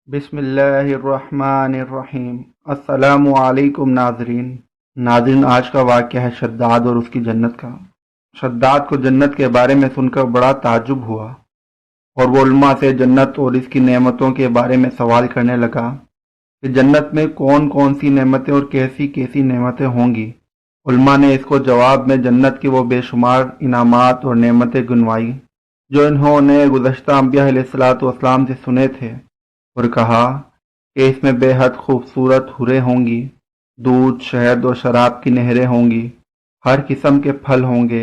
بسم اللہ الرحمن الرحیم۔ السلام علیکم ناظرین، آج کا واقعہ ہے شداد اور اس کی جنت کا۔ شداد کو جنت کے بارے میں سن کر بڑا تعجب ہوا اور وہ علماء سے جنت اور اس کی نعمتوں کے بارے میں سوال کرنے لگا کہ جنت میں کون کون سی نعمتیں اور کیسی کیسی نعمتیں ہوں گی۔ علماء نے اس کو جواب میں جنت کی وہ بے شمار انعامات اور نعمتیں گنوائی جو انہوں نے گزشتہ انبیاء علیہ الصلوۃ والسلام سے سنے تھے، اور کہا کہ اس میں بے حد خوبصورت حوریں ہوں گی، دودھ، شہد اور شراب کی نہریں ہوں گی، ہر قسم کے پھل ہوں گے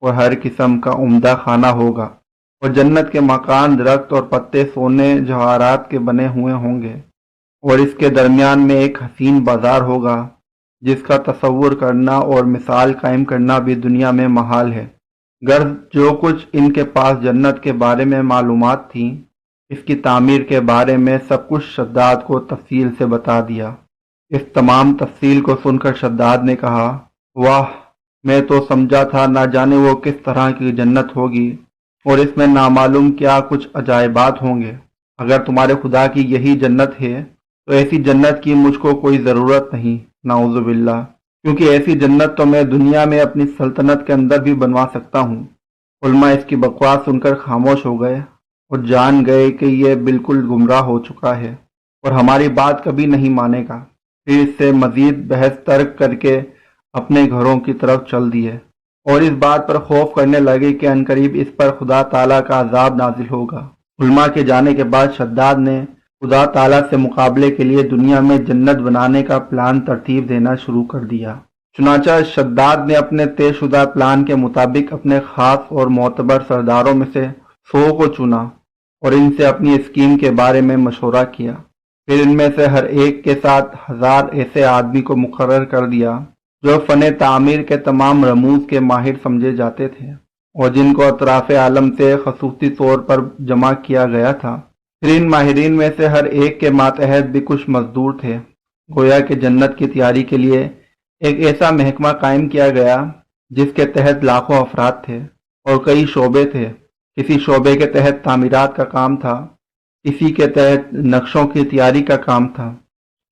اور ہر قسم کا عمدہ کھانا ہوگا، اور جنت کے مکان درخت اور پتے سونے جواہرات کے بنے ہوئے ہوں گے، اور اس کے درمیان میں ایک حسین بازار ہوگا جس کا تصور کرنا اور مثال قائم کرنا بھی دنیا میں محال ہے۔ غرض جو کچھ ان کے پاس جنت کے بارے میں معلومات تھیں، اس کی تعمیر کے بارے میں سب کچھ شداد کو تفصیل سے بتا دیا۔ اس تمام تفصیل کو سن کر شداد نے کہا، واہ، میں تو سمجھا تھا نہ جانے وہ کس طرح کی جنت ہوگی اور اس میں نامعلوم کیا کچھ عجائبات ہوں گے۔ اگر تمہارے خدا کی یہی جنت ہے تو ایسی جنت کی مجھ کو کوئی ضرورت نہیں، نعوذ باللہ، کیونکہ ایسی جنت تو میں دنیا میں اپنی سلطنت کے اندر بھی بنوا سکتا ہوں۔ علماء اس کی بکواس سن کر خاموش ہو گئے اور جان گئے کہ یہ بالکل گمراہ ہو چکا ہے اور ہماری بات کبھی نہیں مانے گا۔ پھر اس سے مزید بحث ترک کر کے اپنے گھروں کی طرف چل دیے اور اس بات پر خوف کرنے لگے کہ عنقریب اس پر خدا تعالیٰ کا عذاب نازل ہوگا۔ علماء کے جانے کے بعد شداد نے خدا تعالیٰ سے مقابلے کے لیے دنیا میں جنت بنانے کا پلان ترتیب دینا شروع کر دیا۔ چنانچہ شداد نے اپنے طے شدہ پلان کے مطابق اپنے خاص اور معتبر سرداروں میں سے 100 کو چنا اور ان سے اپنی اسکیم کے بارے میں مشورہ کیا۔ پھر ان میں سے ہر ایک کے ساتھ 1000 ایسے آدمی کو مقرر کر دیا جو فن تعمیر کے تمام رموز کے ماہر سمجھے جاتے تھے اور جن کو اطراف عالم سے خصوصی طور پر جمع کیا گیا تھا۔ پھر ان ماہرین میں سے ہر ایک کے ماتحت بھی کچھ مزدور تھے، گویا کہ جنت کی تیاری کے لیے ایک ایسا محکمہ قائم کیا گیا جس کے تحت لاکھوں افراد تھے اور کئی شعبے تھے۔ کسی شعبے کے تحت تعمیرات کا کام تھا، کسی کے تحت نقشوں کی تیاری کا کام تھا،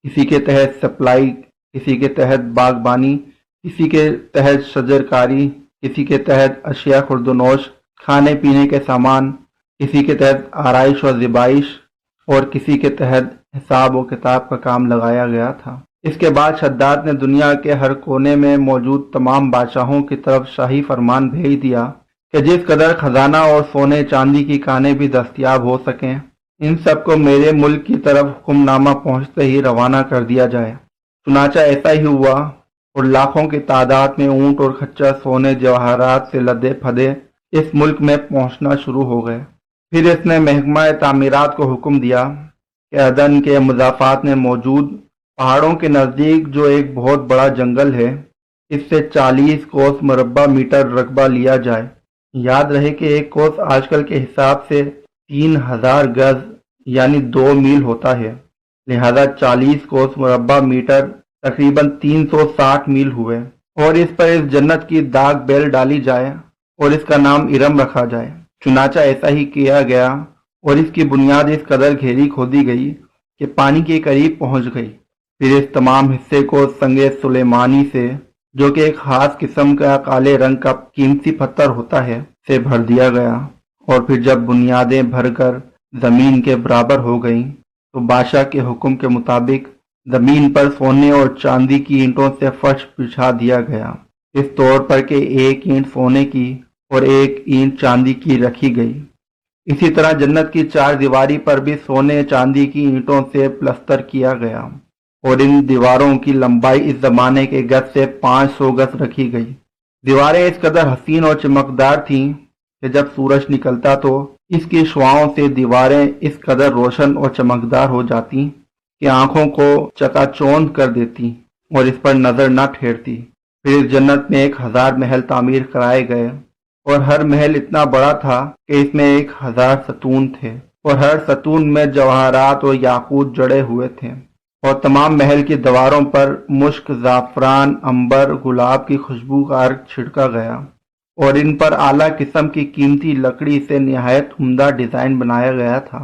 کسی کے تحت سپلائی، کسی کے تحت باغبانی، کسی کے تحت شجر کاری، کسی کے تحت اشیاء خرد و نوش، کھانے پینے کے سامان، کسی کے تحت آرائش و زیبائش، اور کسی کے تحت حساب و کتاب کا کام لگایا گیا تھا۔ اس کے بعد شداد نے دنیا کے ہر کونے میں موجود تمام بادشاہوں کی طرف شاہی فرمان بھیج دیا کہ جس قدر خزانہ اور سونے چاندی کی کانیں بھی دستیاب ہو سکیں، ان سب کو میرے ملک کی طرف حکم نامہ پہنچتے ہی روانہ کر دیا جائے۔ چنانچہ ایسا ہی ہوا اور لاکھوں کی تعداد میں اونٹ اور خچر سونے جواہرات سے لدے پھدے اس ملک میں پہنچنا شروع ہو گئے۔ پھر اس نے محکمہ تعمیرات کو حکم دیا کہ عدن کے مضافات میں موجود پہاڑوں کے نزدیک جو ایک بہت بڑا جنگل ہے، اس سے 40 کوس مربع میٹر رقبہ لیا جائے۔ یاد رہے کہ ایک کوس آج کل کے حساب سے 3000 گز یعنی 2 میل ہوتا ہے، لہذا 40 کوس مربع میٹر تقریباً 360 میل ہوئے، اور اس پر اس جنت کی داغ بیل ڈالی جائے اور اس کا نام ارم رکھا جائے۔ چنانچہ ایسا ہی کیا گیا اور اس کی بنیاد اس قدر گہری کھودی گئی کہ پانی کے قریب پہنچ گئی۔ پھر اس تمام حصے کو سنگ سلیمانی سے، جو کہ ایک خاص قسم کا کالے رنگ کا قیمتی پتھر ہوتا ہے، سے بھر دیا گیا، اور پھر جب بنیادیں بھر کر زمین کے برابر ہو گئیں تو بادشاہ کے حکم کے مطابق زمین پر سونے اور چاندی کی اینٹوں سے فرش بچھا دیا گیا، اس طور پر کہ ایک اینٹ سونے کی اور ایک اینٹ چاندی کی رکھی گئی۔ اسی طرح جنت کی 4 دیواری پر بھی سونے چاندی کی اینٹوں سے پلستر کیا گیا، اور ان دیواروں کی لمبائی اس زمانے کے گز سے 500 گز رکھی گئی۔ دیواریں اس قدر حسین اور چمکدار تھیں کہ جب سورج نکلتا تو اس کی شعاؤں سے دیواریں اس قدر روشن اور چمکدار ہو جاتی کہ آنکھوں کو چکا چوند کر دیتی اور اس پر نظر نہ ٹھہرتی۔ پھر اس جنت میں 1000 محل تعمیر کرائے گئے، اور ہر محل اتنا بڑا تھا کہ اس میں 1000 ستون تھے، اور ہر ستون میں جواہرات اور یاقوت جڑے ہوئے تھے، اور تمام محل کی دیواروں پر مشک، زعفران، عنبر، گلاب کی خوشبو کا عرق چھڑکا گیا، اور ان پر اعلیٰ قسم کی قیمتی لکڑی سے نہایت عمدہ ڈیزائن بنایا گیا تھا۔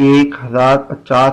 1050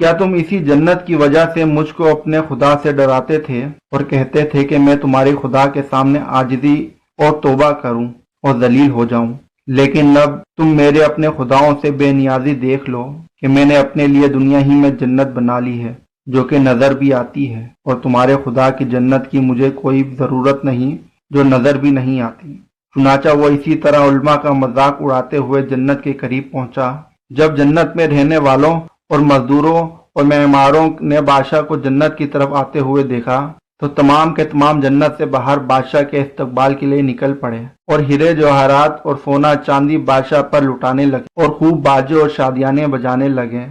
کیا تم اسی جنت کی وجہ سے مجھ کو اپنے خدا سے ڈراتے تھے اور کہتے تھے کہ میں تمہارے خدا کے سامنے عاجزی اور توبہ کروں اور ذلیل ہو جاؤں؟ لیکن اب تم میرے اپنے خداؤں سے بے نیازی دیکھ لو کہ میں نے اپنے لیے دنیا ہی میں جنت بنا لی ہے جو کہ نظر بھی آتی ہے، اور تمہارے خدا کی جنت کی مجھے کوئی ضرورت نہیں جو نظر بھی نہیں آتی۔ چنانچہ وہ اسی طرح علماء کا مذاق اڑاتے ہوئے جنت کے قریب پہنچا۔ جب جنت میں رہنے والوں اور مزدوروں اور معماروں نے بادشاہ کو جنت کی طرف آتے ہوئے دیکھا تو تمام کے تمام جنت سے باہر بادشاہ کے استقبال کے لیے نکل پڑے اور ہیرے جواہرات اور سونا چاندی بادشاہ پر لٹانے لگے اور خوب باجے اور شادیانے بجانے لگے۔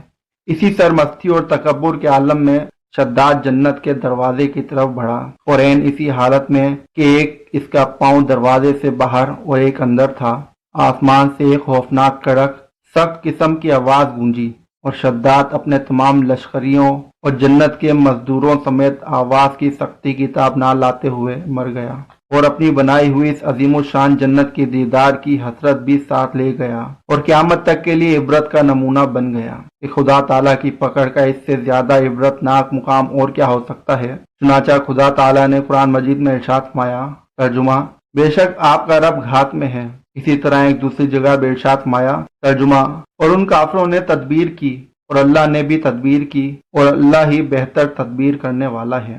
اسی سرمستی اور تکبر کے عالم میں شداد جنت کے دروازے کی طرف بڑھا، اور عین اسی حالت میں کہ ایک اس کا پاؤں دروازے سے باہر اور ایک اندر تھا، آسمان سے ایک خوفناک کڑک سخت قسم کی آواز گونجی، اور شداد اپنے تمام لشکریوں اور جنت کے مزدوروں سمیت آواز کی سختی کی تاب نہ لاتے ہوئے مر گیا، اور اپنی بنائی ہوئی اس عظیم الشان جنت کی دیدار کی حسرت بھی ساتھ لے گیا، اور قیامت تک کے لیے عبرت کا نمونہ بن گیا کہ خدا تعالیٰ کی پکڑ کا اس سے زیادہ عبرت ناک مقام اور کیا ہو سکتا ہے۔ چنانچہ خدا تعالیٰ نے قرآن مجید میں ارشاد فرمایا، ترجمہ: بے شک آپ کا رب گھات میں ہے۔ اسی طرح ایک دوسری جگہ بے ارشاد فرمایا، ترجمہ: اور ان کافروں نے تدبیر کی اور اللہ نے بھی تدبیر کی، اور اللہ ہی بہتر تدبیر کرنے والا ہے۔